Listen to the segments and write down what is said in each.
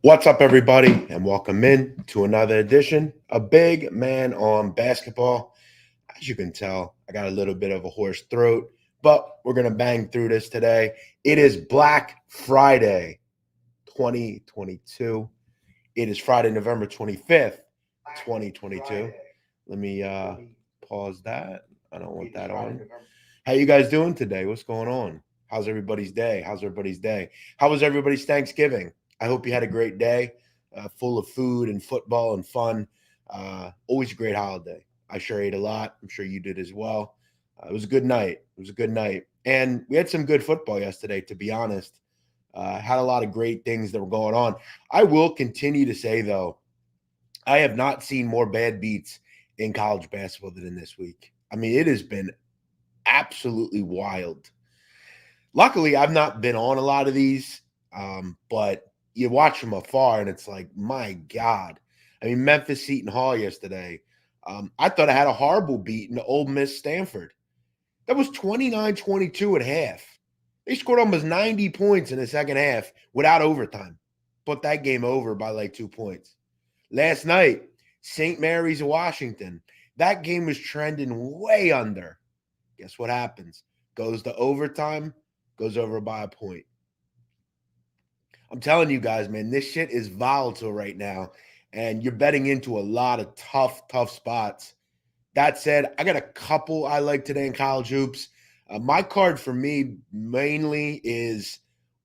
What's up, everybody, and welcome in to another edition. A big man on basketball. As you can tell, I got a little bit of a hoarse throat, but we're going to bang through this today. It is Black Friday 2022. It is Friday, November 25th, 2022. Let me pause that. I don't want that on. How you guys doing today? What's going on? How's everybody's day? How was everybody's Thanksgiving? I hope you had a great day, full of food and football and fun. Always a great holiday. I sure ate a lot. I'm sure you did as well. It was a good night. And we had some good football yesterday, to be honest. Had a lot of great things that were going on. I will continue to say, though, I have not seen more bad beats in college basketball than in this week. I mean, it has been absolutely wild. Luckily, I've not been on a lot of these, but you watch from afar, and it's like, my God. I mean, Memphis Seton Hall yesterday, I thought I had a horrible beat in Ole Miss Stanford. That was 29-22 at half. They scored almost 90 points in the second half without overtime. Put that game over by like 2 points. Last night, St. Mary's of Washington. That game was trending way under. Guess what happens? Goes to overtime, goes over by a point. I'm telling you guys, man, this shit is volatile right now, and you're betting into a lot of tough spots. That said, I got a couple I like today in college hoops. My card for me mainly is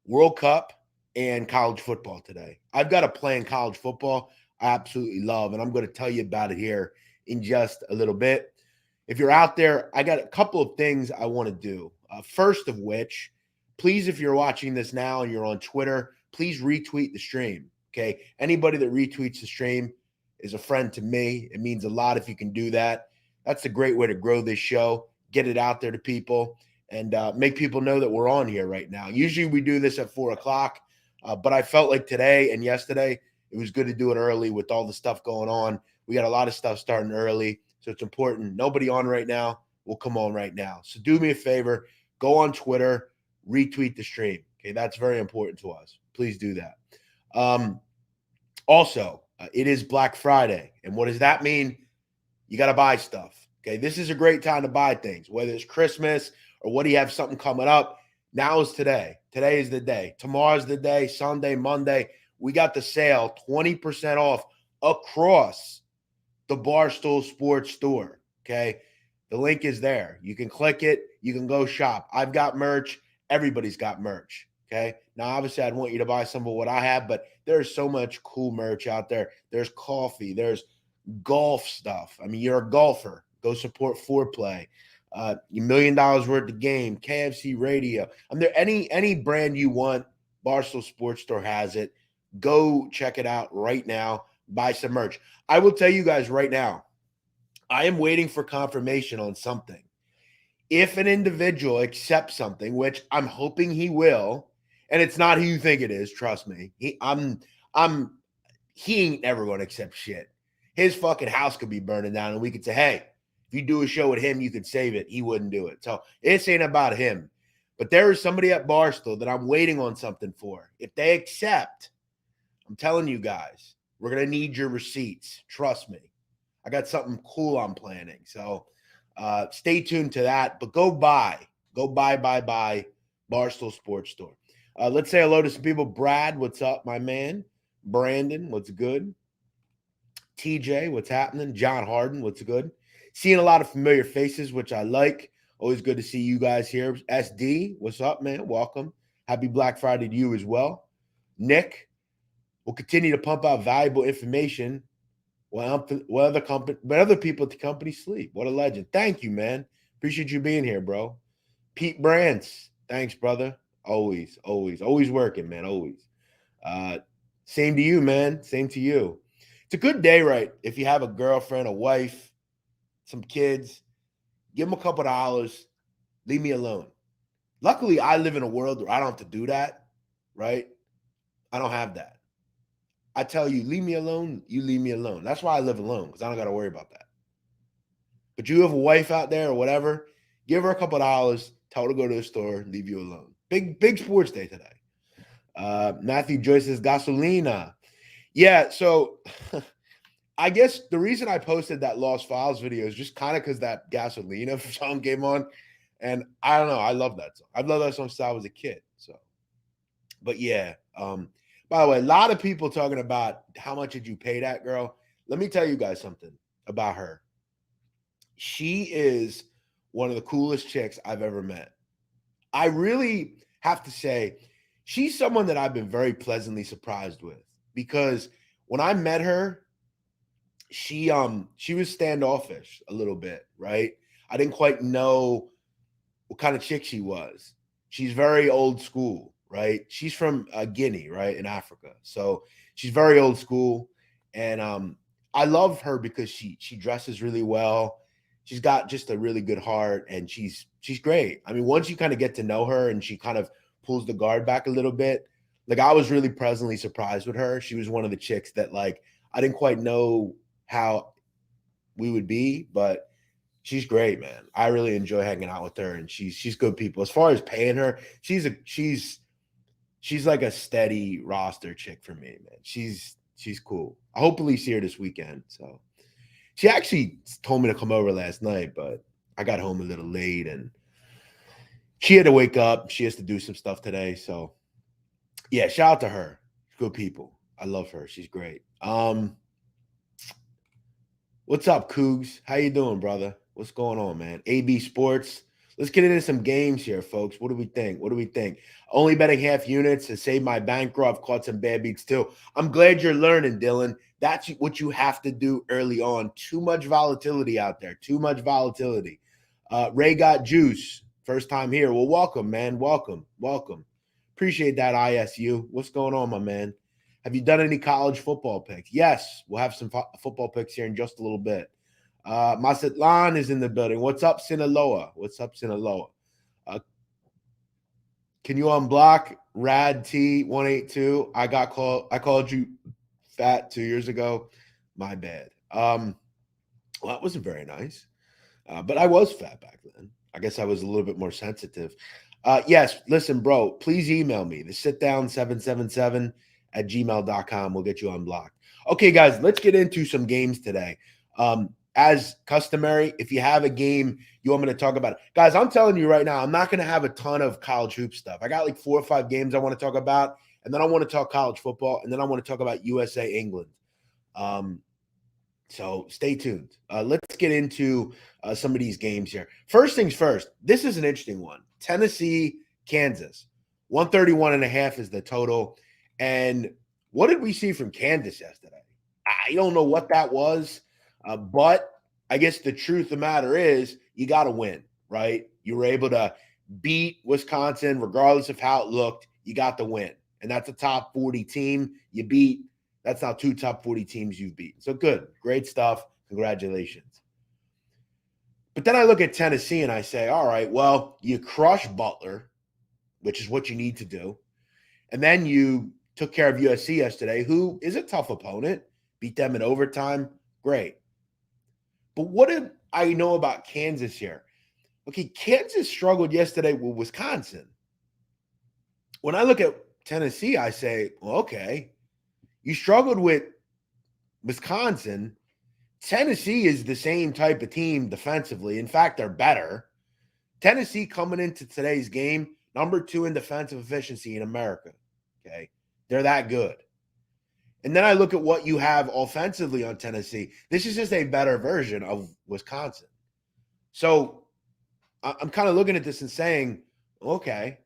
World Cup and college football today. I've got a play in college football I absolutely love, and I'm going to tell you about it here in just a little bit. If you're out there, I got a couple of things I want to do. First of which, please, if you're watching this now and you're on Twitter, please retweet the stream, okay? Anybody that retweets the stream is a friend to me. It means a lot if you can do that. That's a great way to grow this show, get it out there to people, and make people know that we're on here right now. Usually we do this at 4 o'clock, but I felt like today and yesterday it was good to do it early with all the stuff going on. We got a lot of stuff starting early, so it's important. Nobody on right now will come on right now. So do me a favor, go on Twitter, retweet the stream. Okay, that's very important to us. Please do that. Also, it is Black Friday. And what does that mean? You got to buy stuff. Okay, this is a great time to buy things, whether it's Christmas or what do you have something coming up. Now is today. Today is the day. Tomorrow's the day. Sunday, Monday. We got the sale, 20% off across the Barstool Sports store. Okay, the link is there. You can click it. You can go shop. I've got merch. Everybody's got merch. Okay. Now, obviously, I'd want you to buy some of what I have, but there's so much cool merch out there. There's coffee. There's golf stuff. I mean, you're a golfer. Go support Foreplay. $1 million worth of game. KFC Radio. I mean, there any brand you want, Barstool Sports Store has it. Go check it out right now. Buy some merch. I will tell you guys right now, I am waiting for confirmation on something. If an individual accepts something, which I'm hoping he will, and it's not who you think it is, trust me. He ain't never going to accept shit. His fucking house could be burning down, and we could say, hey, if you do a show with him, you could save it. He wouldn't do it. So this ain't about him. But there is somebody at Barstool that I'm waiting on something for. If they accept, I'm telling you guys, we're going to need your receipts. Trust me. I got something cool I'm planning. So stay tuned to that. But go buy Barstool Sports Store. Let's say hello to some people. Brad, what's up, my man? Brandon, what's good? TJ, what's happening? John Harden, what's good? Seeing a lot of familiar faces, which I like. Always good to see you guys here. SD, what's up, man? Welcome. Happy Black Friday to you as well. Nick, we'll continue to pump out valuable information while other people at the company sleep. What a legend. Thank you, man. Appreciate you being here, bro. Pete Brands, thanks, brother. Always working, man. Always. Same to you, man. Same to you. It's a good day, right? If you have a girlfriend, a wife, some kids, give them a couple of dollars. Leave me alone. Luckily, I live in a world where I don't have to do that, right? I don't have that. I tell you, leave me alone, you leave me alone. That's why I live alone, because I don't got to worry about that. But you have a wife out there or whatever, give her a couple of dollars, tell her to go to the store, leave you alone. Big sports day today. Matthew Joyce says, gasolina. Yeah, so I guess the reason I posted that Lost Files video is just kind of because that Gasolina song came on. And I don't know. I love that song. I've loved that song since I was a kid. So, but yeah. By the way, a lot of people talking about how much did you pay that girl? Let me tell you guys something about her. She is one of the coolest chicks I've ever met. I really have to say, she's someone that I've been very pleasantly surprised with because when I met her, she was standoffish a little bit, right? I didn't quite know what kind of chick she was. She's very old school, right? She's from Guinea, right, in Africa. So she's very old school, and I love her because she dresses really well. She's got just a really good heart, and she's great. I mean, once you kind of get to know her, and she kind of pulls the guard back a little bit. Like I was really pleasantly surprised with her. She was one of the chicks that like I didn't quite know how we would be, but she's great, man. I really enjoy hanging out with her, and she's good people. As far as paying her, she's like a steady roster chick for me, man. She's cool. I hopefully see her this weekend. So she actually told me to come over last night, but I got home a little late, and she had to wake up. She has to do some stuff today. So yeah, shout out to her. Good people. I love her. She's great. What's up, Cougs? How you doing, brother? What's going on, man? AB Sports. Let's get into some games here, folks. What do we think? What do we think? Only betting half units to save my bankroll. I've caught some bad beats too. I'm glad you're learning, Dylan. That's what you have to do early on. Too much volatility out there. Too much volatility. Ray got juice. First time here. Well, welcome, man. Welcome. Welcome. Appreciate that, ISU. What's going on, my man? Have you done any college football picks? Yes, we'll have some football picks here in just a little bit. Masatlan is in the building. What's up, Sinaloa? What's up, Sinaloa? Can you unblock Rad T182? I called you fat 2 years ago. My bad. Well, that wasn't very nice. But I was fat back then. I guess I was a little bit more sensitive. Yes, listen, bro, please email me. The sitdown777 at gmail.com. We'll get you unblocked. Okay, guys, let's get into some games today. As customary, if you have a game you want me to talk about, guys, I'm telling you right now, I'm not going to have a ton of college hoop stuff. I got like 4 or 5 games I want to talk about, and then I want to talk college football, and then I want to talk about USA England. So stay tuned. Let's get into some of these games here. First things first, this is an interesting one. Tennessee, Kansas. 131.5 is the total. And what did we see from Kansas yesterday? I don't know what that was, but I guess the truth of the matter is you got to win, right? You were able to beat Wisconsin regardless of how it looked. You got the win. And that's a top 40 team you beat. That's now 2 top 40 teams you've beaten. So good. Great stuff. Congratulations. But then I look at Tennessee and I say, all right, well, you crush Butler, which is what you need to do. And then you took care of USC yesterday, who is a tough opponent. Beat them in overtime. Great. But what did I know about Kansas here? Okay, Kansas struggled yesterday with Wisconsin. When I look at Tennessee, I say, well, okay, you struggled with Wisconsin. Tennessee is the same type of team defensively. In fact, they're better. Tennessee coming into today's game, number 2 in defensive efficiency in America. Okay, they're that good. And then I look at what you have offensively on Tennessee. This is just a better version of Wisconsin. So I'm kind of looking at this and saying, okay,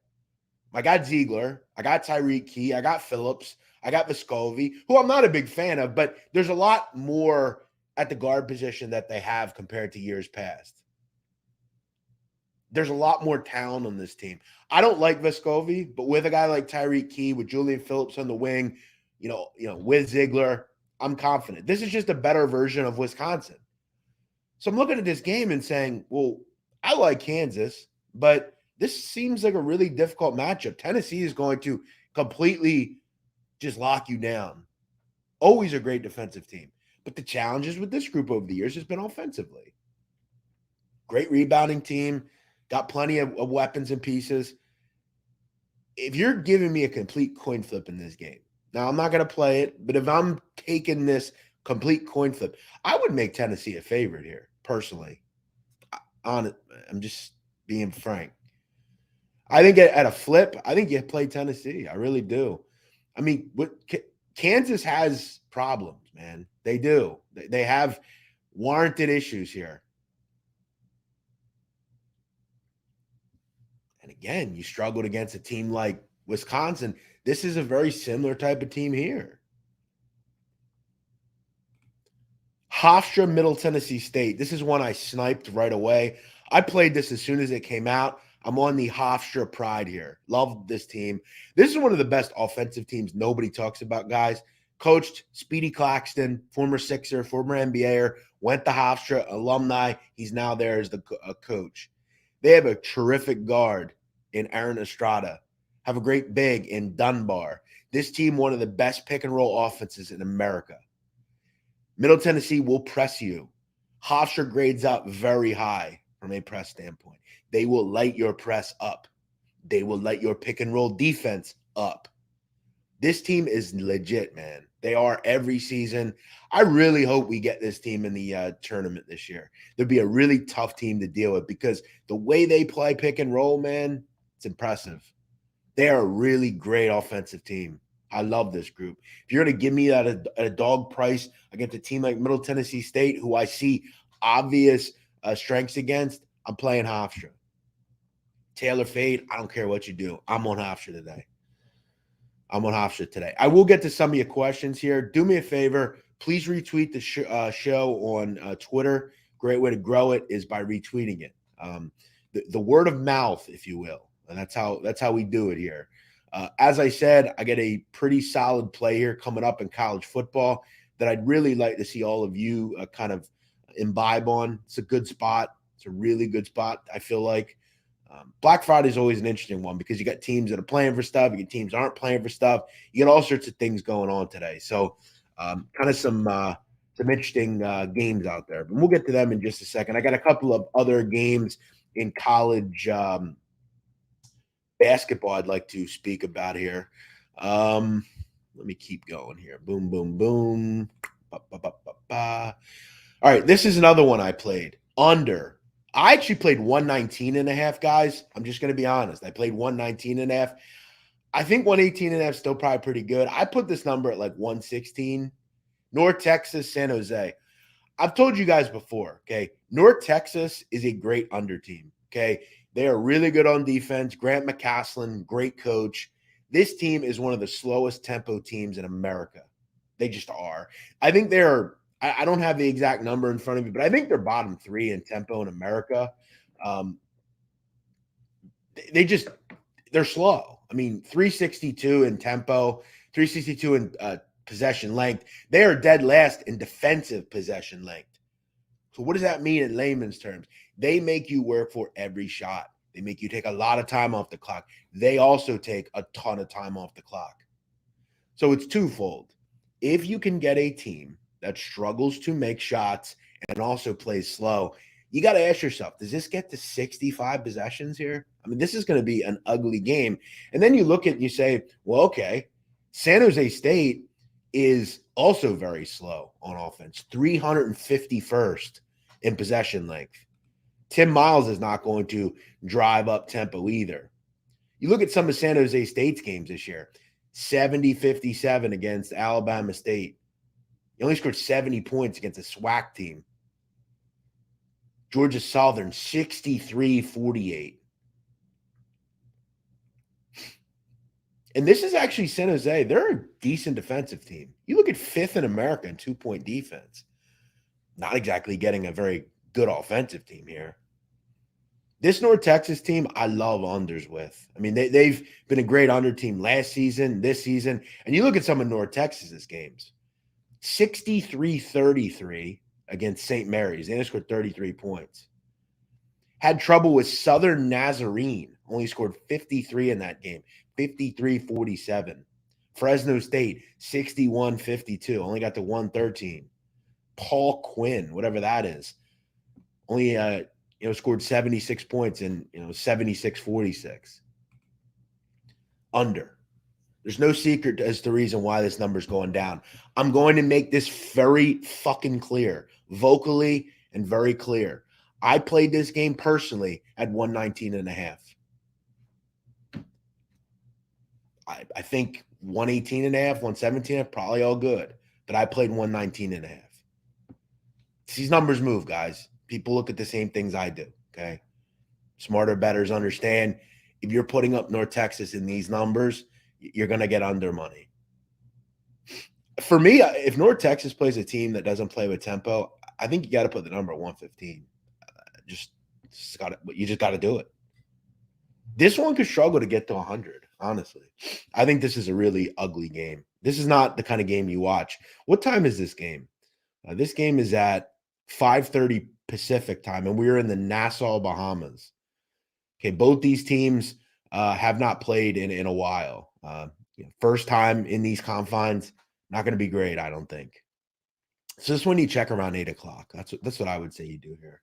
I got Ziegler, I got Tyreek Key, I got Phillips, I got Vescovi, who I'm not a big fan of, but there's a lot more at the guard position that they have compared to years past. There's a lot more talent on this team. I don't like Vescovi, but with a guy like Tyreek Key, with Julian Phillips on the wing, you know, with Ziegler, I'm confident. This is just a better version of Wisconsin. So I'm looking at this game and saying, well, I like Kansas, but this seems like a really difficult matchup. Tennessee is going to completely just lock you down. Always a great defensive team. But the challenges with this group over the years has been offensively. Great rebounding team, got plenty of weapons and pieces. If you're giving me a complete coin flip in this game, Now, I'm not going to play it, but if I'm taking this complete coin flip, I would make Tennessee a favorite here, personally. On it, I'm just being frank. I think at a flip, I think you play Tennessee. I really do. I mean, Kansas has problems, man. They do. They have warranted issues here. And again, you struggled against a team like Wisconsin. This is a very similar type of team here. Hofstra, Middle Tennessee State. This is one I sniped right away. I played this as soon as it came out. I'm on the Hofstra pride here. Love this team. This is one of the best offensive teams nobody talks about, guys. Coached Speedy Claxton, former Sixer, former NBAer, went to Hofstra, alumni. He's now there as the coach. They have a terrific guard in Aaron Estrada. Have a great big in Dunbar. This team, one of the best pick and roll offenses in America. Middle Tennessee will press you. Hofstra grades up very high from a press standpoint. They will light your press up. They will light your pick and roll defense up. This team is legit, man. They are every season. I really hope we get this team in the tournament this year. There'd be a really tough team to deal with because the way they play pick and roll, man, it's impressive. They are a really great offensive team. I love this group. If you're going to give me that at a dog price against a team like Middle Tennessee State, who I see obvious strengths against, I'm playing Hofstra. Taylor fade, I don't care what you do. I'm on Hofstra today. I will get to some of your questions here. Do me a favor. Please retweet the show on Twitter. Great way to grow it is by retweeting it. The word of mouth, if you will. And that's how we do it here. As I said, I get a pretty solid play here coming up in college football that I'd really like to see all of you kind of imbibe on. It's a good spot. It's a really good spot, I feel like. Black Friday is always an interesting one because you got teams that are playing for stuff. You get teams that aren't playing for stuff. You get all sorts of things going on today. So kind of some interesting games out there. But we'll get to them in just a second. I got a couple of other games in college basketball I'd like to speak about here. Let me keep going here. Boom, boom, boom. Ba, ba, ba, ba, ba. All right, this is another one I played. Under. I actually played 119.5, guys. I'm just going to be honest. I played 119.5. I think 118.5 is still probably pretty good. I put this number at like 116. North Texas, San Jose. I've told you guys before, okay? North Texas is a great under team, okay? They are really good on defense. Grant McCaslin, great coach. This team is one of the slowest tempo teams in America. They just are. I think they're – I don't have the exact number in front of me, but I think they're bottom 3 in tempo in America. They're slow. I mean, 362 in tempo, 362 in possession length. They are dead last in defensive possession length. So what does that mean in layman's terms? They make you work for every shot. They make you take a lot of time off the clock. They also take a ton of time off the clock. So it's twofold. If you can get a team that struggles to make shots and also plays slow, you got to ask yourself, does this get to 65 possessions here? I mean, this is going to be an ugly game. And then you look at it and you say, well, okay, San Jose State is also very slow on offense, 351st in possession length. Tim Miles is not going to drive up tempo either. You look at some of San Jose State's games this year, 70-57 against Alabama State. He only scored 70 points against a SWAC team. Georgia Southern, 63-48. And this is actually San Jose. They're a decent defensive team. You look at 5th in America in 2-point defense. Not exactly getting a very good offensive team here. This North Texas team, I love unders with. I mean, they've been a great under team last season, this season. And you look at some of North Texas's games. 63-33 against St. Mary's. They only scored 33 points. Had trouble with Southern Nazarene. Only scored 53 in that game. 53-47. Fresno State, 61-52. Only got to 113. Paul Quinn, whatever that is. Only scored 76 points in 76-46. Under. There's no secret as to the reason why this number's going down. I'm going to make this very fucking clear, vocally and very clear. I played this game personally at 119.5. I think 118.5, 117, probably all good. But I played 119.5. These numbers move, guys. People look at the same things I do, okay? Smarter bettors understand if you're putting up North Texas in these numbers, you're going to get under money. For me, if North Texas plays a team that doesn't play with tempo, I think you got to put the number at 115. You just got to do it. This one could struggle to get to 100, honestly. I think this is a really ugly game. This is not the kind of game you watch. What time is this game? This game is at 5:30 Pacific time, and we're in the Nassau, Bahamas. Okay, both these teams have not played in a while. First time in these confines, not going to be great, I don't think. So this one you check around 8 o'clock. That's what I would say you do here.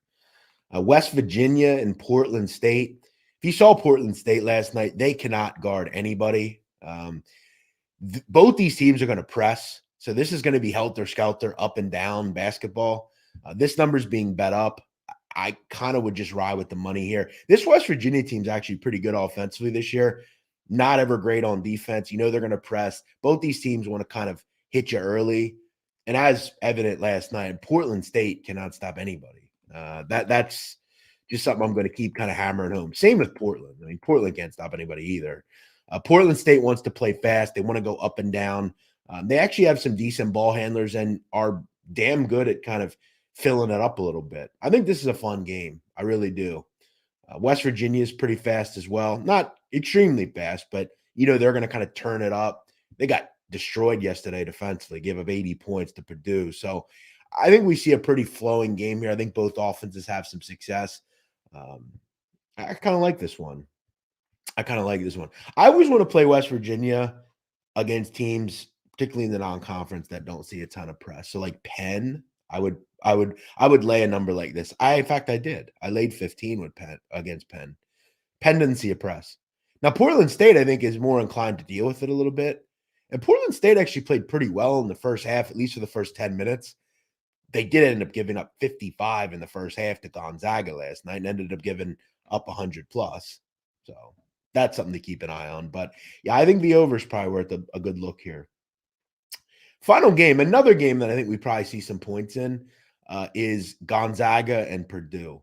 West Virginia and Portland State. If you saw Portland State last night, they cannot guard anybody. Both these teams are going to press. So this is going to be helter-skelter, up and down basketball. This number's being bet up. I kind of would just ride with the money here. This West Virginia team's actually pretty good offensively this year. Not ever great on defense. You know they're going to press. Both these teams want to kind of hit you early. And as evident last night, Portland State cannot stop anybody. That's just something I'm going to keep kind of hammering home. Same with Portland. I mean, Portland can't stop anybody either. Portland State wants to play fast. They want to go up and down. They actually have some decent ball handlers and are damn good at kind of filling it up a little bit. I think this is a fun game. I really do. West Virginia is pretty fast as well. Not extremely fast, but, they're going to kind of turn it up. They got destroyed yesterday defensively, gave up 80 points to Purdue. So I think we see a pretty flowing game here. I think both offenses have some success. I kind of like this one. I always want to play West Virginia against teams, particularly in the non-conference, that don't see a ton of press. So like Penn, I would lay a number like this. In fact, I did. I laid 15 with Penn against Penn. Penn didn't see a press. Now, Portland State, I think, is more inclined to deal with it a little bit. And Portland State actually played pretty well in the first half, at least for the first 10 minutes. They did end up giving up 55 in the first half to Gonzaga last night and ended up giving up 100 plus. So that's something to keep an eye on. But yeah, I think the over is probably worth a good look here. Final game, another game that I think we probably see some points in is Gonzaga and Purdue.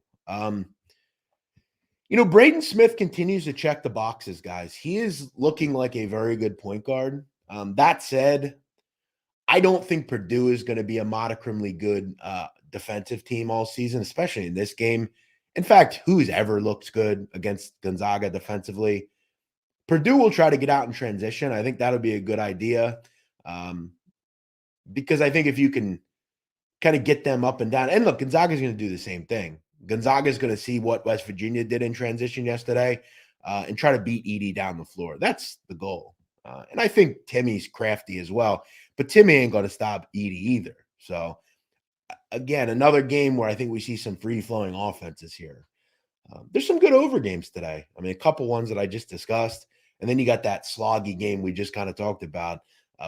Braden Smith continues to check the boxes, guys. He is looking like a very good point guard. That said, I don't think Purdue is going to be a modicumly good defensive team all season, especially in this game. In fact, who's ever looked good against Gonzaga defensively? Purdue will try to get out in transition. I think that'll be a good idea because I think if you can kind of get them up and down, and look, Gonzaga is going to do the same thing. Gonzaga is going to see what West Virginia did in transition yesterday and try to beat Edey down the floor. That's the goal. And I think Timmy's crafty as well, but Timmy ain't going to stop Edey either. So, again, another game where I think we see some free-flowing offenses here. There's some good over games today. I mean, a couple ones that I just discussed, and then you got that sloggy game we just kind of talked about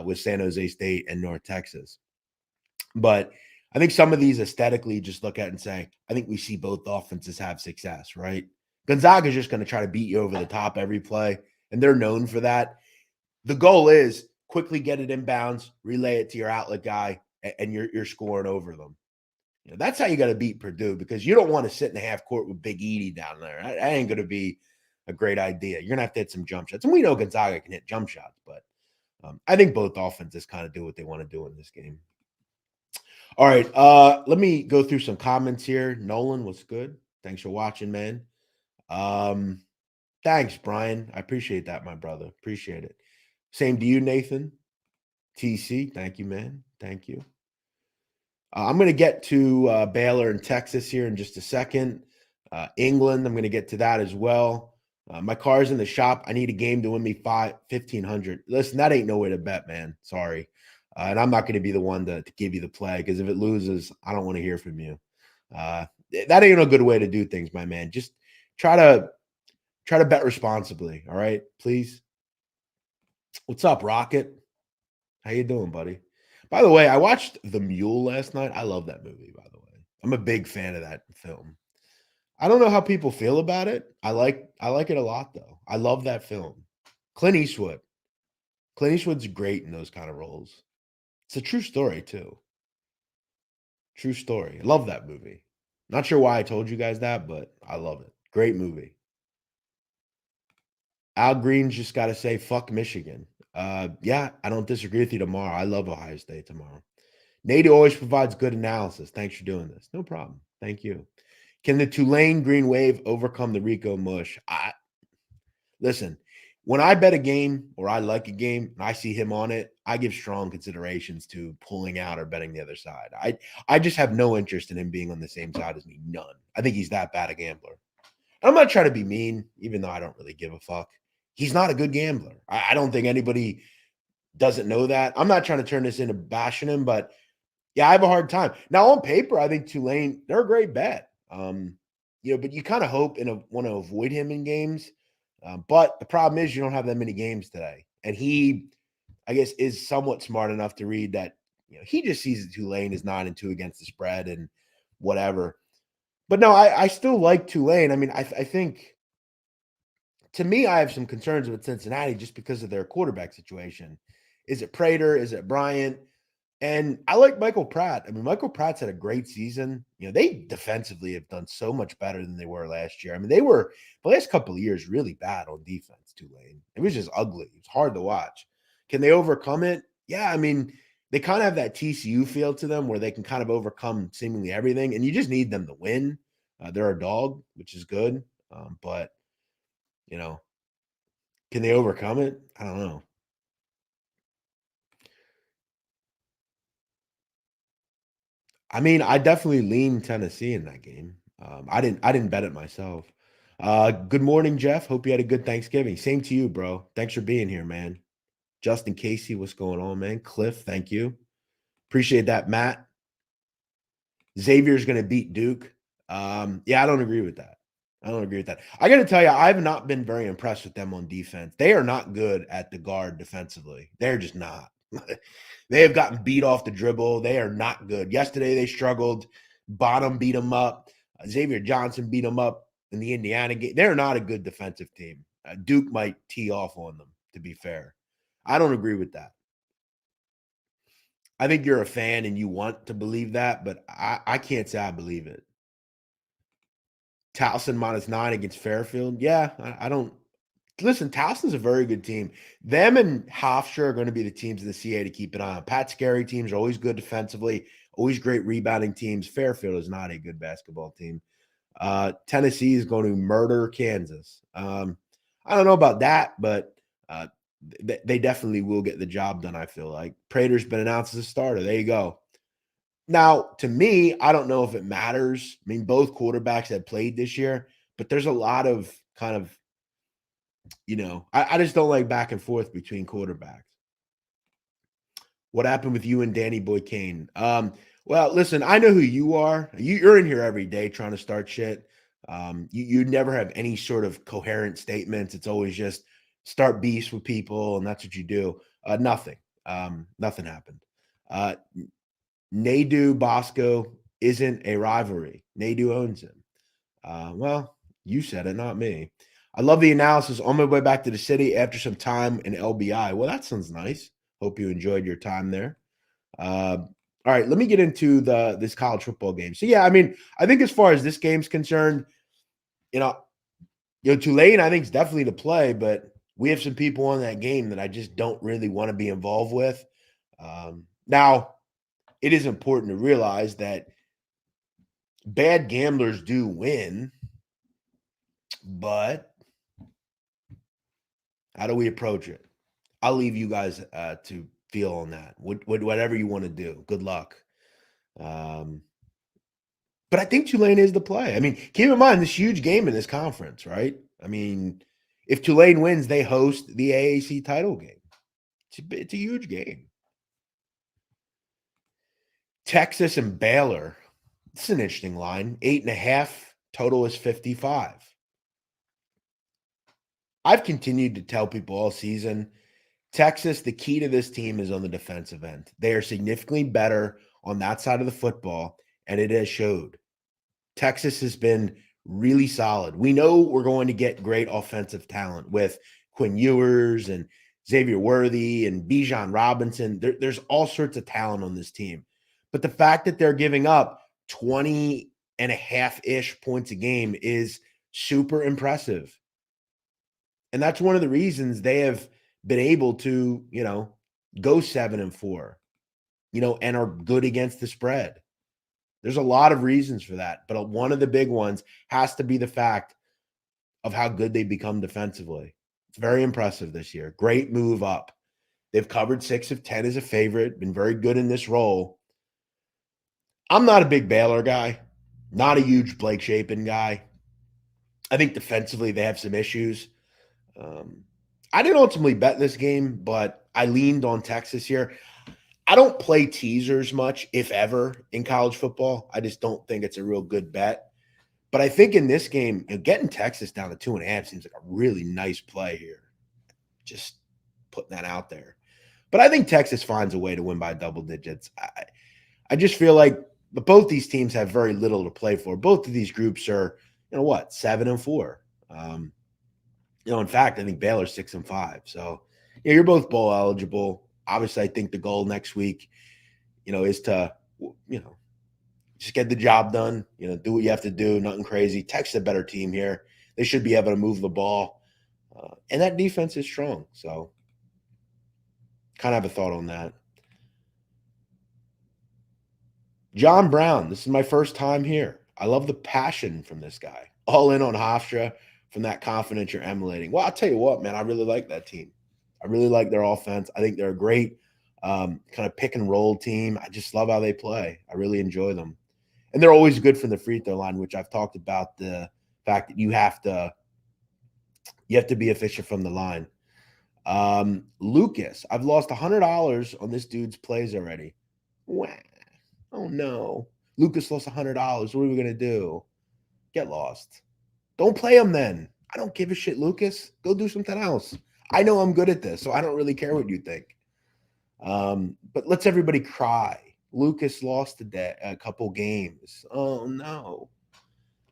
with San Jose State and North Texas. But I think some of these aesthetically just look at and say, I think we see both offenses have success, right? Gonzaga is just going to try to beat you over the top every play, and they're known for that. The goal is quickly get it inbounds, relay it to your outlet guy, and you're scoring over them. That's how you got to beat Purdue because you don't want to sit in the half court with Big Edey down there. That ain't going to be a great idea. You're going to have to hit some jump shots. And we know Gonzaga can hit jump shots, but I think both offenses kind of do what they want to do in this game. All right, let me go through some comments here. Nolan, what's good? Thanks for watching, man. Thanks, Brian. I appreciate that, my brother. Appreciate it. Same to you, Nathan. TC, thank you, man. Thank you. I'm going to get to Baylor and Texas here in just a second. England, I'm going to get to that as well. My car's in the shop. I need a game to win me $1,500. Listen, that ain't no way to bet, man. Sorry. And I'm not going to be the one to give you the play because if it loses, I don't want to hear from you. That ain't a good way to do things, my man. Just try to bet responsibly, all right? Please. What's up, Rocket? How you doing, buddy? By the way, I watched The Mule last night. I love that movie, by the way. I'm a big fan of that film. I don't know how people feel about it. I like it a lot though. I love that film. Clint Eastwood. Clint Eastwood's great in those kind of roles. It's a true story too. True story. I love that movie. Not sure why I told you guys that, but I love it. Great movie. Al Green's just got to say, fuck Michigan. Yeah, I don't disagree with you tomorrow. I love Ohio State tomorrow. Nadu always provides good analysis. Thanks for doing this. No problem. Thank you. Can the Tulane Green Wave overcome the Rico Mush? Listen, when I bet a game or I like a game and I see him on it, I give strong considerations to pulling out or betting the other side. I just have no interest in him being on the same side as me. None. I think he's that bad a gambler. I'm not trying to be mean, even though I don't really give a fuck. He's not a good gambler. I don't think anybody doesn't know that. I'm not trying to turn this into bashing him, but yeah, I have a hard time. Now, on paper, I think Tulane, they're a great bet. But you kind of hope and want to avoid him in games. But the problem is you don't have that many games today. And he, I guess, is somewhat smart enough to read that, he just sees that Tulane is 9-2 against the spread and whatever. But no, I still like Tulane. I mean, I think, to me, I have some concerns with Cincinnati just because of their quarterback situation. Is it Prater? Is it Bryant? And I like Michael Pratt. I mean, Michael Pratt's had a great season. They defensively have done so much better than they were last year. I mean, they were the last couple of years really bad on defense, Tulane. It was just ugly. It was hard to watch. Can they overcome it? Yeah, I mean, they kind of have that TCU feel to them where they can kind of overcome seemingly everything, and you just need them to win. They're a dog, which is good. But, can they overcome it? I don't know. I mean, I definitely lean Tennessee in that game. I didn't bet it myself. Good morning, Jeff. Hope you had a good Thanksgiving. Same to you, bro. Thanks for being here, man. Justin Casey, what's going on, man? Cliff, thank you. Appreciate that, Matt. Xavier's going to beat Duke. Yeah, I don't agree with that. I got to tell you, I've not been very impressed with them on defense. They are not good at the guard defensively. They're just not. They have gotten beat off the dribble. They are not good. Yesterday, they struggled. Bonham beat them up. Xavier Johnson beat them up in the Indiana game. They're not a good defensive team. Duke might tee off on them, to be fair. I don't agree with that. I think you're a fan and you want to believe that, but I can't say I believe it. Towson -9 against Fairfield. Yeah, I don't. Listen, Towson's a very good team. Them and Hofstra are going to be the teams in the CA to keep an eye on. Pat Scary teams are always good defensively, always great rebounding teams. Fairfield is not a good basketball team. Tennessee is going to murder Kansas. I don't know about that, but they definitely will get the job done, I feel like. Prater's been announced as a starter. There you go. Now, to me, I don't know if it matters. I mean, both quarterbacks have played this year, but there's a lot of kind of, I just don't like back and forth between quarterbacks. What happened with you and Danny Boy Kane? Well, listen, I know who you are. You're in here every day trying to start shit. You never have any sort of coherent statements. It's always just start beefs with people, and that's what you do. Nothing. Nothing happened. Nadu Bosco isn't a rivalry. Nadu owns him. Well, you said it, not me. I love the analysis. On my way back to the city after some time in LBI. Well, that sounds nice. Hope you enjoyed your time there. All right, let me get into this college football game. So yeah, I mean, I think as far as this game's concerned, Tulane, I think is definitely to play, but we have some people on that game that I just don't really want to be involved with. Now, it is important to realize that bad gamblers do win, but how do we approach it? I'll leave you guys to feel on that. Whatever you want to do. Good luck. But I think Tulane is the play. I mean, keep in mind this huge game in this conference, right? I mean, if Tulane wins, they host the AAC title game. It's a huge game. Texas and Baylor. It's an interesting line. 8.5. Total is 55. I've continued to tell people all season, Texas, the key to this team is on the defensive end. They are significantly better on that side of the football, and it has showed. Texas has been really solid. We know we're going to get great offensive talent with Quinn Ewers and Xavier Worthy and Bijan Robinson. There's all sorts of talent on this team. But the fact that they're giving up 20 and a half-ish points a game is super impressive. And that's one of the reasons they have been able to, go 7-4, and are good against the spread. There's a lot of reasons for that, but one of the big ones has to be the fact of how good they become defensively. It's very impressive this year. Great move up. They've covered 6 of 10 as a favorite, been very good in this role. I'm not a big Baylor guy, not a huge Blake Shapen guy. I think defensively they have some issues. I didn't ultimately bet this game, but I leaned on Texas here. I don't play teasers much, if ever, in college football. I just don't think it's a real good bet. But I think in this game, getting Texas down to 2.5 seems like a really nice play here. Just putting that out there. But I think Texas finds a way to win by double digits. I just feel like both these teams have very little to play for. Both of these groups are, 7-4. In fact, I think Baylor's 6-5. So, you're both bowl eligible. Obviously, I think the goal next week, is to, just get the job done. Do what you have to do. Nothing crazy. Texas a better team here. They should be able to move the ball. And that defense is strong. So, kind of have a thought on that. John Brown, this is my first time here. I love the passion from this guy. All in on Hofstra from that confidence you're emulating. Well, I'll tell you what, man, I really like that team. I really like their offense. I think they're a great kind of pick and roll team. I just love how they play. I really enjoy them. And they're always good from the free throw line, which I've talked about the fact that you have to be efficient from the line. Lucas, I've lost $100 on this dude's plays already. Wow. Oh, no. Lucas lost $100. What are we going to do? Get lost. Don't play him then. I don't give a shit, Lucas. Go do something else. I know I'm good at this, so I don't really care what you think. But let's everybody cry. Lucas lost a couple games. Oh, no.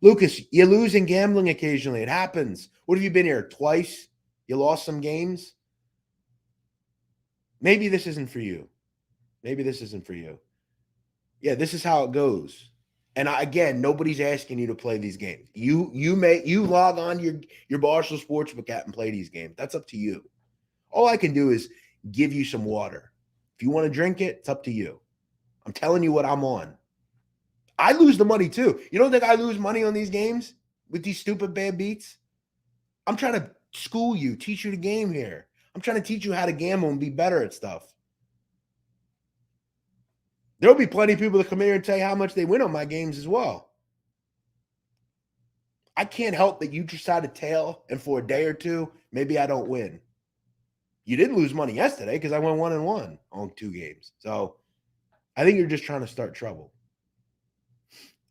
Lucas, you lose in gambling occasionally. It happens. What have you been here? Twice? You lost some games? Maybe this isn't for you. Maybe this isn't for you. Yeah, this is how it goes. And again, nobody's asking you to play these games. You log on your Barstool Sportsbook app and play these games. That's up to you. All I can do is give you some water. If you want to drink it, it's up to you. I'm telling you what I'm on. I lose the money too. You don't think I lose money on these games with these stupid bad beats? I'm trying to school you, teach you the game here. I'm trying to teach you how to gamble and be better at stuff. There'll be plenty of people that come here and tell you how much they win on my games as well. I can't help that you decide to tail, and for a day or two, maybe I don't win. You didn't lose money yesterday because I went 1-1 on 2 games. So I think you're just trying to start trouble.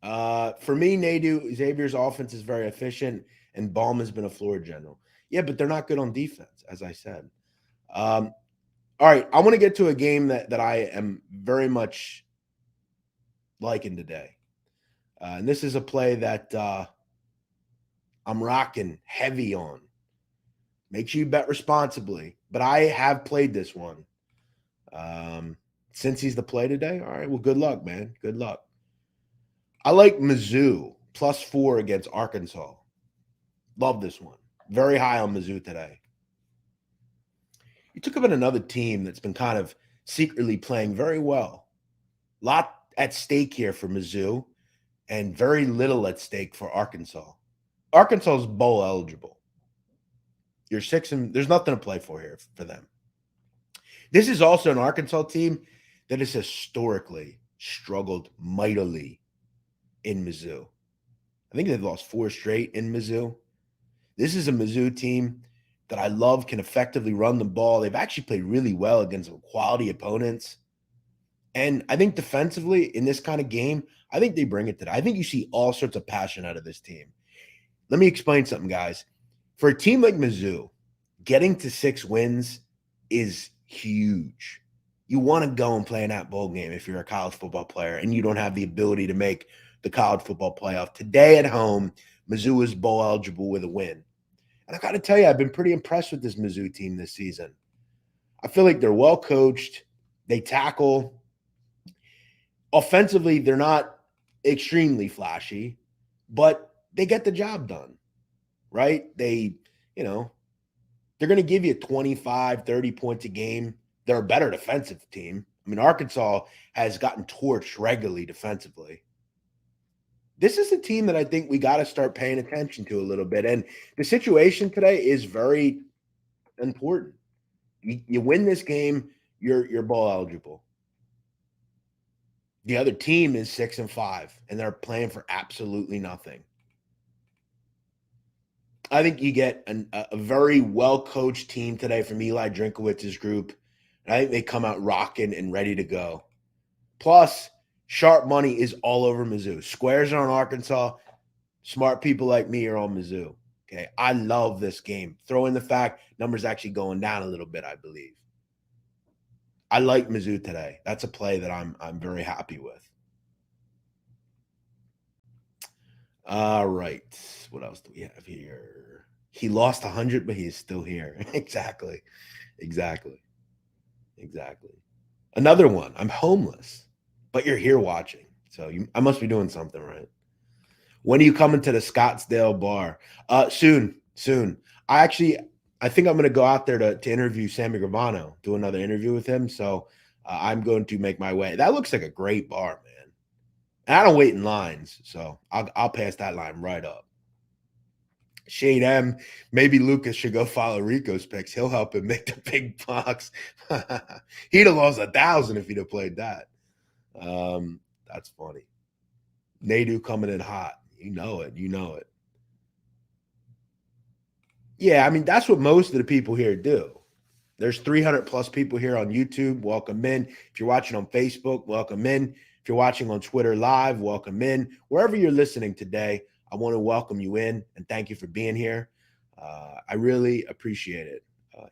For me, Nadu, Xavier's offense is very efficient, and Baum has been a floor general. Yeah, but they're not good on defense, as I said. All right, I want to get to a game that I am very much liking today. And this is a play that I'm rocking heavy on. Make sure you bet responsibly. But I have played this one. Since he's the play today, all right, well, good luck, man. Good luck. I like Mizzou +4 against Arkansas. Love this one. Very high on Mizzou today. You took about another team that's been kind of secretly playing very well. A lot at stake here for Mizzou and very little at stake for Arkansas. Arkansas is bowl eligible. You're 6 and there's nothing to play for here for them. This is also an Arkansas team that has historically struggled mightily in Mizzou. I think they've lost 4 straight in Mizzou. This is a Mizzou team that I love, can effectively run the ball. They've actually played really well against some quality opponents. And I think defensively in this kind of game, I think they bring it today. I think you see all sorts of passion out of this team. Let me explain something, guys. For a team like Mizzou, getting to 6 wins is huge. You want to go and play in that bowl game if you're a college football player and you don't have the ability to make the college football playoff. Today at home, Mizzou is bowl eligible with a win. And I got to tell you, I've been pretty impressed with this Mizzou team this season. I feel like they're well coached. They tackle. Offensively, they're not extremely flashy, but they get the job done, right? They're going to give you 25, 30 points a game. They're a better defensive team. I mean, Arkansas has gotten torched regularly defensively. This is a team that I think we got to start paying attention to a little bit. And the situation today is very important. You win this game, you're bowl eligible. The other team is 6-5, and they're playing for absolutely nothing. I think you get a very well-coached team today from Eli Drinkowitz's group. And I think they come out rocking and ready to go. Plus, sharp money is all over Mizzou. Squares are on Arkansas. Smart people like me are on Mizzou. Okay, I love this game. Throw in the fact numbers actually going down a little bit, I believe. I like Mizzou today. That's a play that I'm very happy with. All right. What else do we have here? He lost 100, but he's still here. Exactly. Another one. I'm homeless, but you're here watching. So I must be doing something right. When are you coming to the Scottsdale bar? Soon. I think I'm going to go out there to interview Sammy Gravano, do another interview with him. So I'm going to make my way. That looks like a great bar, man. And I don't wait in lines, so I'll pass that line right up. Shane M, maybe Lucas should go follow Rico's picks. He'll help him make the big bucks. He'd have lost 1,000 if he'd have played that. That's funny. Nadu coming in hot. You know it. Yeah, I mean, that's what most of the people here do. There's 300 plus people here on YouTube. Welcome in. If you're watching on Facebook, welcome in. If you're watching on Twitter Live, welcome in. Wherever you're listening today, I want to welcome you in and thank you for being here. I really appreciate it.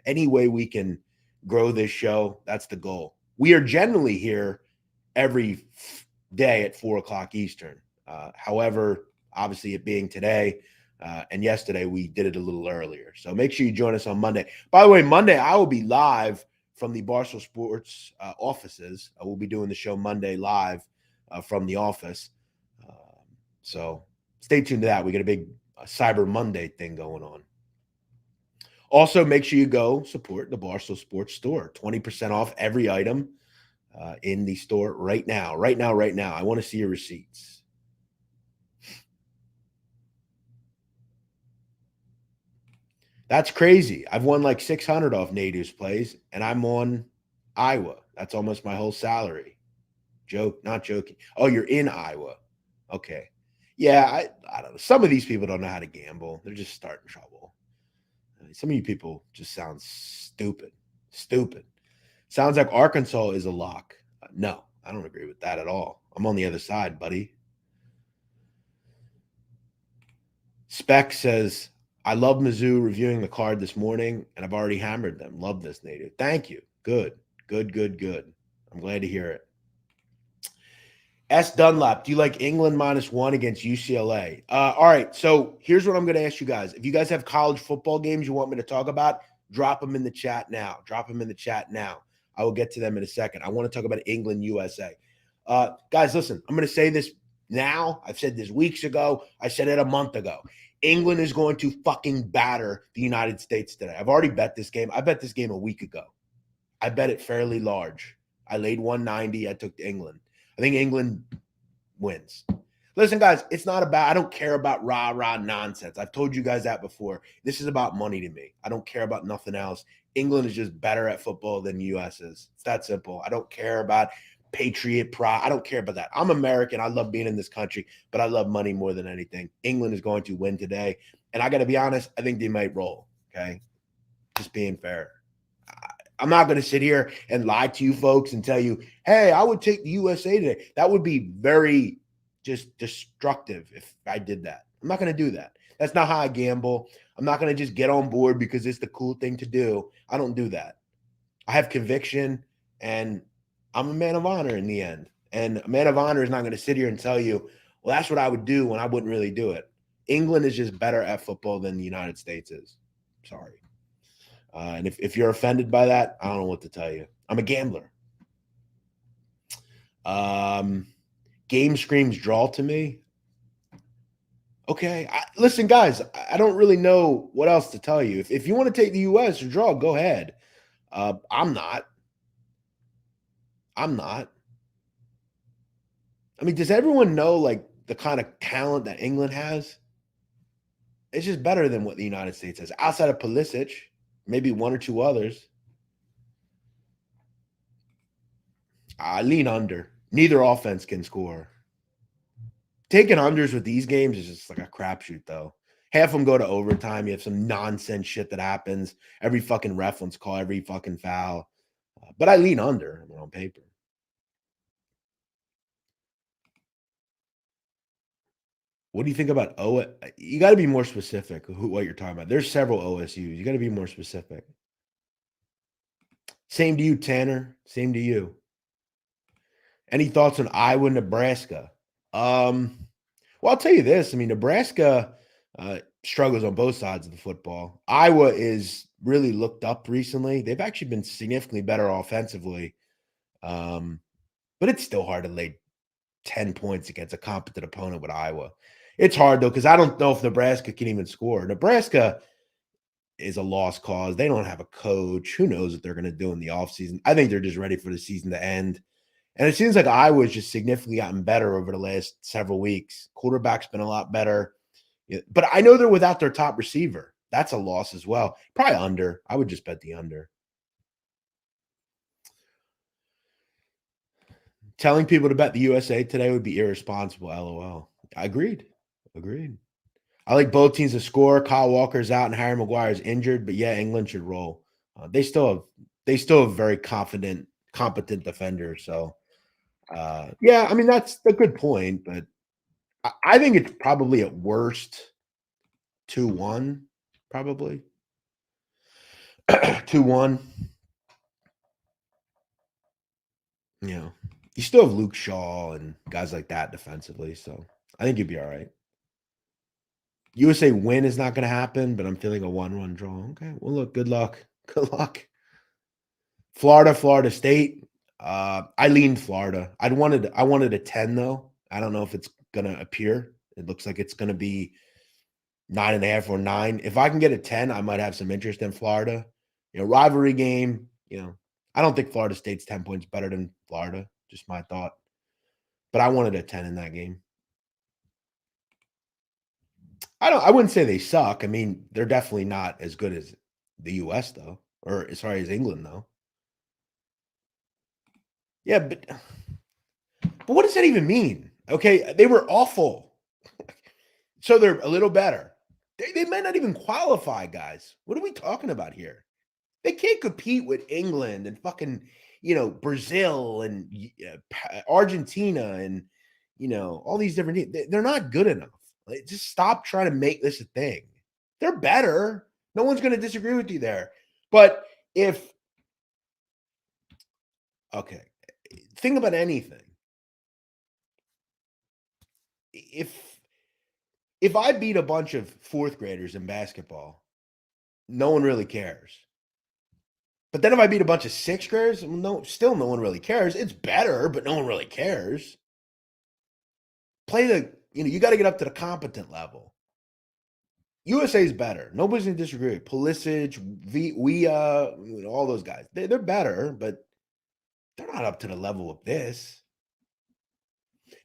Any way we can grow this show, that's the goal. We are generally here every day at 4 o'clock Eastern. However, obviously it being today and yesterday, we did it a little earlier. So make sure you join us on Monday. By the way, Monday, I will be live from the Barstool Sports offices. I will be doing the show Monday live from the office. So stay tuned to that. We got a big Cyber Monday thing going on. Also, make sure you go support the Barstool Sports store. 20% off every item in the store right now. Right now. I want to see your receipts. That's crazy. I've won like 600 off Nadu's plays, and I'm on Iowa. That's almost my whole salary. Not joking. Oh, you're in Iowa. Okay. Yeah, I don't know. Some of these people don't know how to gamble. They're just starting trouble. Some of you people just sound stupid. Sounds like Arkansas is a lock. No, I don't agree with that at all. I'm on the other side, buddy. Spec says, I love Mizzou reviewing the card this morning, and I've already hammered them. Love this, Nadu. Thank you. Good. I'm glad to hear it. S. Dunlap, do you like England -1 against UCLA? All right, so here's what I'm going to ask you guys. If you guys have college football games you want me to talk about, drop them in the chat now. I will get to them in a second. I want to talk about England, USA. Guys, listen, I'm going to say this now. I've said this weeks ago. I said it a month ago. England is going to fucking batter the United States today. I've already bet this game. I bet this game a week ago. I bet it fairly large. I laid 190. I took England. I think England wins. Listen, guys, it's not about – I don't care about rah-rah nonsense. I've told you guys that before. This is about money to me. I don't care about nothing else. England is just better at football than the U.S. is. It's that simple. I don't care about patriot pride. I don't care about that. I'm American. I love being in this country, but I love money more than anything. England is going to win today. And I got to be honest, I think they might roll, okay? Just being fair. I'm not going to sit here and lie to you folks and tell you, hey, I would take the USA today. That would be very just destructive if I did that. I'm not going to do that. That's not how I gamble. I'm not going to just get on board because it's the cool thing to do. I don't do that. I have conviction, and I'm a man of honor in the end. And a man of honor is not going to sit here and tell you, well, that's what I would do when I wouldn't really do it. England is just better at football than the United States is. Sorry. And if you're offended by that, I don't know what to tell you. I'm a gambler. Game screams draw to me. Okay. Listen, guys, I don't really know what else to tell you. If you want to take the U.S. or draw, go ahead. I'm not. I mean, does everyone know like the kind of talent that England has? It's just better than what the United States has. Outside of Pulisic, maybe one or two others. I lean under. Neither offense can score. Taking unders with these games is just like a crapshoot, though. Half of them go to overtime. You have some nonsense shit that happens. Every fucking ref wants to call every fucking foul. But I lean under, I mean, on paper. What do you think about You got to be more specific what you're talking about. There's several OSUs. You got to be more specific. Same to you, Tanner. Same to you. Any thoughts on Iowa, Nebraska? Well, I'll tell you this. I mean, Nebraska struggles on both sides of the football. Iowa is really looked up recently. They've actually been significantly better offensively. But it's still hard to lay 10 points against a competent opponent with Iowa. It's hard, though, because I don't know if Nebraska can even score. Nebraska is a lost cause. They don't have a coach. Who knows what they're going to do in the offseason? I think they're just ready for the season to end. And it seems like Iowa's just significantly gotten better over the last several weeks. Quarterback's been a lot better. But I know they're without their top receiver. That's a loss as well. Probably under. I would just bet the under. Telling people to bet the USA today would be irresponsible, LOL. I agreed. I like both teams to score. Kyle Walker's out and Harry Maguire's injured, but yeah, England should roll. They still have very competent defenders. So, yeah, I mean, that's a good point, but I think it's probably at worst 2-1, probably. 2-1. You know, you still have Luke Shaw and guys like that defensively, so I think you'd be all right. USA win is not going to happen, but I'm feeling a 1-1 draw. Okay, well, look, good luck. Good luck. Florida State. I leaned Florida. I wanted a 10 though. I don't know if it's gonna appear. It looks like it's gonna be 9.5 or 9. If I can get a 10, I might have some interest in Florida. Rivalry game. I don't think Florida State's 10 points better than Florida. Just my thought. But I wanted a 10 in that game. I wouldn't say they suck. I mean, they're definitely not as good as the US though, or as far as England though. Yeah, but what does that even mean? Okay, they were awful. So they're a little better. They might not even qualify, guys. What are we talking about here? They can't compete with England and fucking, Brazil and Argentina and, all these different teams. They're not good enough. Just stop trying to make this a thing. They're better. No one's going to disagree with you there. But think about anything. If I beat a bunch of fourth graders in basketball, no one really cares. But then if I beat a bunch of sixth graders, no one really cares. It's better, but no one really cares. You got to get up to the competent level. USA is better. Nobody's going to disagree. Pulisic, all those guys. They're better, but they're not up to the level of this.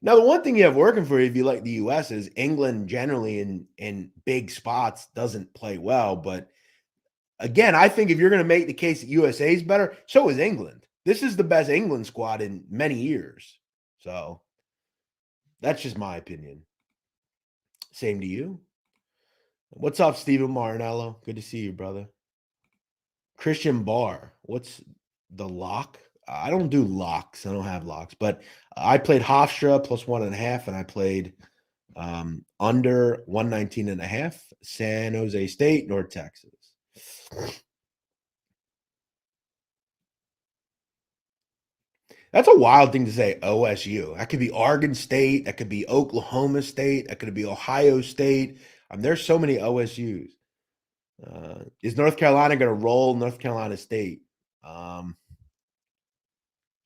Now, the one thing you have working for you if you like the U.S. is England generally in big spots doesn't play well. But again, I think if you're going to make the case that USA is better, so is England. This is the best England squad in many years. So that's just my opinion. Same to you. What's up, Steven Marinello? Good to see you, brother. Christian Barr. What's the lock? I don't do locks. I don't have locks. But I played Hofstra plus 1.5, and I played under 119.5, San Jose State, North Texas. That's a wild thing to say, OSU. That could be Oregon State. That could be Oklahoma State. That could be Ohio State. There's so many OSUs. Is North Carolina going to roll North Carolina State?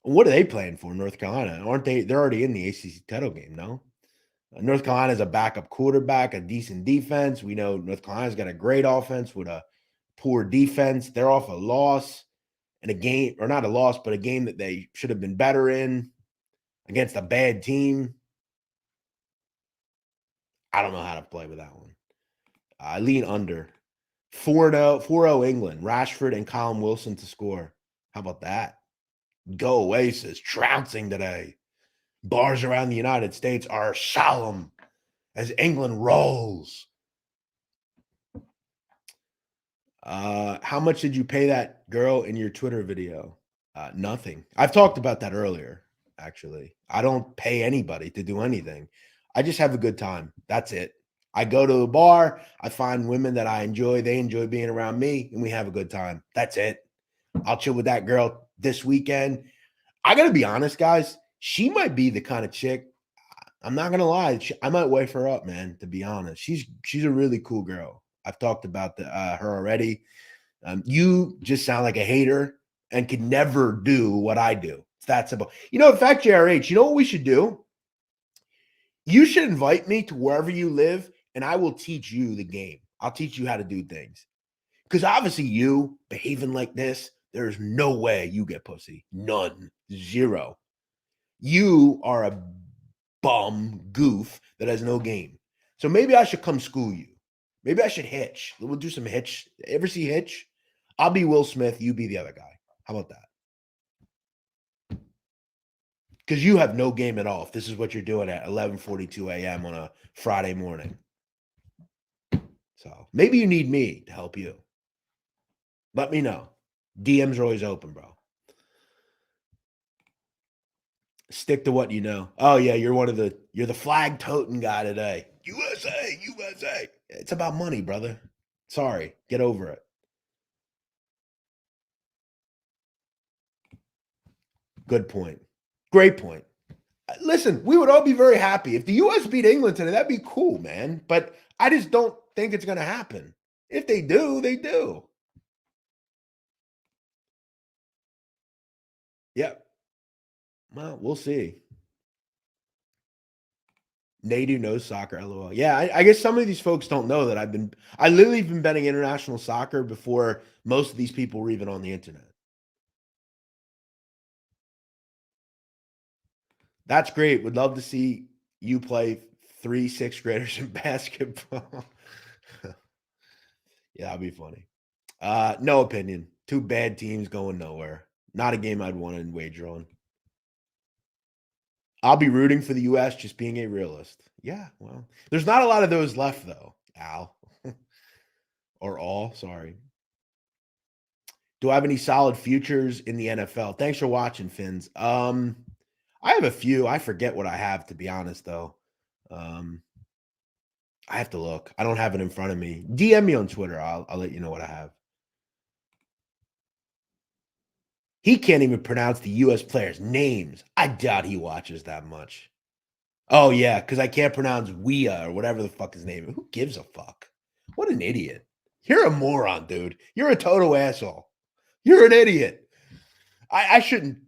What are they playing for, North Carolina? Aren't they? They're already in the ACC title game, no? North Carolina's a backup quarterback, a decent defense. We know North Carolina's got a great offense with a poor defense. They're off a loss in a game, or not a loss, but a game that they should have been better in against a bad team. I don't know how to play with that one. I lean under. 4-0 England. Rashford and Colin Wilson to score. How about that? Go away, says trouncing today. Bars around the United States are solemn as England rolls. How much did you pay that girl in your Twitter video? Nothing. I've talked about that earlier, actually. I don't pay anybody to do anything. I just have a good time. That's it. I go to a bar. I find women that I enjoy. They enjoy being around me, and we have a good time. That's it. I'll chill with that girl this weekend. I got to be honest, guys. She might be the kind of chick. I'm not going to lie. I might wife her up, man, to be honest. She's a really cool girl. I've talked about her already. You just sound like a hater and can never do what I do. It's that simple. In fact, JRH, you know what we should do? You should invite me to wherever you live, and I will teach you the game. I'll teach you how to do things. Because obviously you behaving like this, there's no way you get pussy. None. Zero. You are a bum goof that has no game. So maybe I should come school you. Maybe I should hitch. We'll do some hitch. Ever see Hitch? I'll be Will Smith. You be the other guy. How about that? Because you have no game at all if this is what you're doing at 11:42 a.m. on a Friday morning. So maybe you need me to help you. Let me know. DMs are always open, bro. Stick to what you know. Oh, yeah, you're the flag toting guy today. USA, USA. It's about money, brother. Sorry. Get over it. Good point. Great point. Listen, we would all be very happy. If the U.S. beat England today, that'd be cool, man. But I just don't think it's going to happen. If they do, they do. Yep. Well, we'll see. Nadu knows soccer, LOL. Yeah, I guess some of these folks don't know that I literally been betting international soccer before most of these people were even on the internet. That's great. Would love to see you play 3 6th graders in basketball. Yeah, that'd be funny. No opinion. Two bad teams going nowhere. Not a game I'd want to wager on. I'll be rooting for the U.S. just being a realist. Yeah, well, there's not a lot of those left, though, Al. Or all, sorry. Do I have any solid futures in the NFL? Thanks for watching, Fins. I have a few. I forget what I have, to be honest, though. I have to look. I don't have it in front of me. DM me on Twitter. I'll let you know what I have. He can't even pronounce the U.S. players' names. I doubt he watches that much. Oh, yeah, because I can't pronounce Wea or whatever the fuck his name is. Who gives a fuck? What an idiot. You're a moron, dude. You're a total asshole. You're an idiot. I shouldn't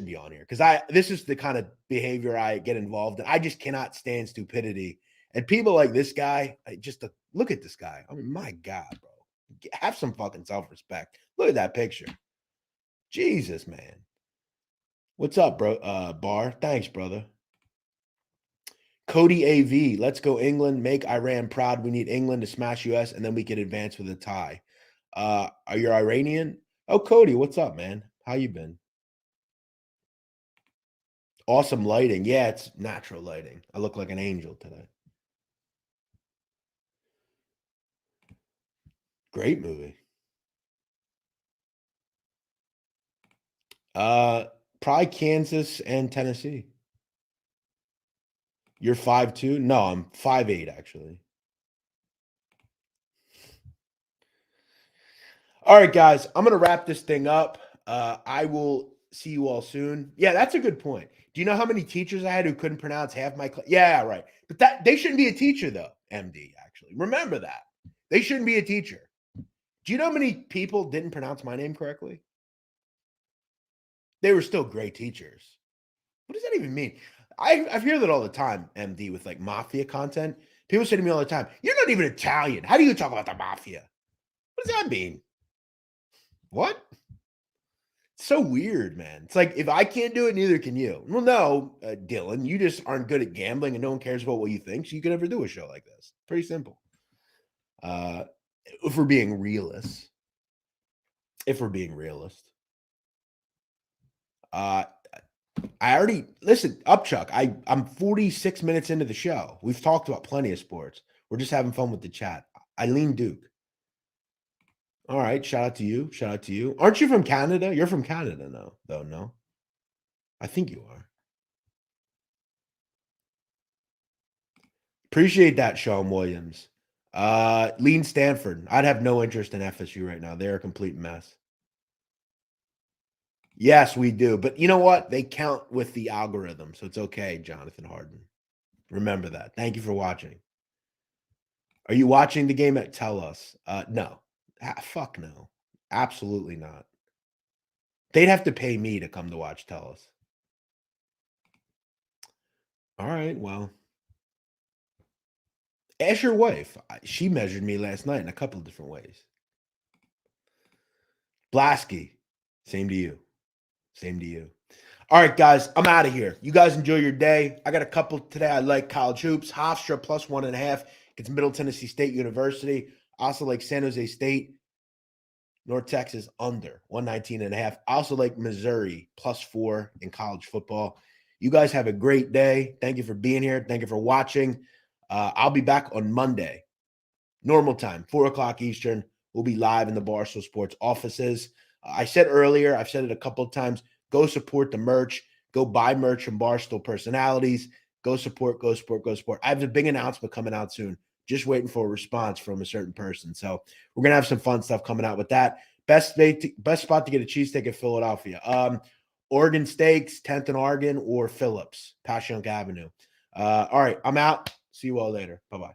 be on here because this is the kind of behavior I get involved in. I just cannot stand stupidity. And people like this guy, look at this guy. I mean, my God, bro. Have some fucking self-respect. Look at that picture. Jesus, man. What's up, bro? Bar. Thanks, brother. Cody AV. Let's go England. Make Iran proud. We need England to smash US, and then we can advance with a tie. Are you Iranian? Oh, Cody, what's up, man? How you been? Awesome lighting. Yeah, it's natural lighting. I look like an angel today. Great movie. Probably Kansas and Tennessee. You're 5'2"? No, I'm 5'8", actually. All right, guys, I'm going to wrap this thing up. I will See you all soon. Yeah, that's a good point. Do you know how many teachers I had who couldn't pronounce half my class? Yeah, right. But that they shouldn't be a teacher though, MD, actually. Remember that. They shouldn't be a teacher. Do you know how many people didn't pronounce my name correctly? They were still great teachers. What does that even mean? I hear that all the time, MD, with like mafia content. People say to me all the time, "You're not even Italian. How do you talk about the mafia?" What does that mean? What? It's so weird, man. It's like if I can't do it, neither can you. Well, no, Dylan, you just aren't good at gambling, and no one cares about what you think, so you can never do a show like this. Pretty simple. Uh, if we're being realists, if we're being realist, uh, I already listen, Upchuck. I'm 46 minutes into the show. We've talked about plenty of sports. We're just having fun with the chat. Eileen Duke. All right, shout out to you. Shout out to you. Aren't you from Canada? You're from Canada, no, though. No, I think you are. Appreciate that, Sean Williams. Lean Stanford. I'd have no interest in FSU right now. They're a complete mess. Yes, we do. But you know what? They count with the algorithm. So it's okay, Jonathan Harden. Remember that. Thank you for watching. Are you watching the game at Tell Us? No. Fuck no. Absolutely not. They'd have to pay me to come to watch Tell Us. All right. Well, ask your wife. She measured me last night in a couple of different ways. Blasky. Same to you. Same to you. All right, guys, I'm out of here. You guys enjoy your day. I got a couple today. I like college hoops. Hofstra plus 1.5 gets Middle Tennessee State University. Also like San Jose State, North Texas under 119.5. Also like Missouri plus 4 in college football. You guys have a great day. Thank you for being here. Thank you for watching. I'll be back on Monday, normal time, 4 o'clock Eastern. We'll be live in the Barstool Sports offices. I said earlier, I've said it a couple of times, go support the merch. Go buy merch from Barstool Personalities. Go support, go support, go support. I have a big announcement coming out soon. Just waiting for a response from a certain person. So we're going to have some fun stuff coming out with that. Best spot to get a cheesesteak in Philadelphia. Oregon Steaks, 10th and Oregon, or Phillips, Passyunk Avenue. All right, I'm out. See you all later. Bye-bye.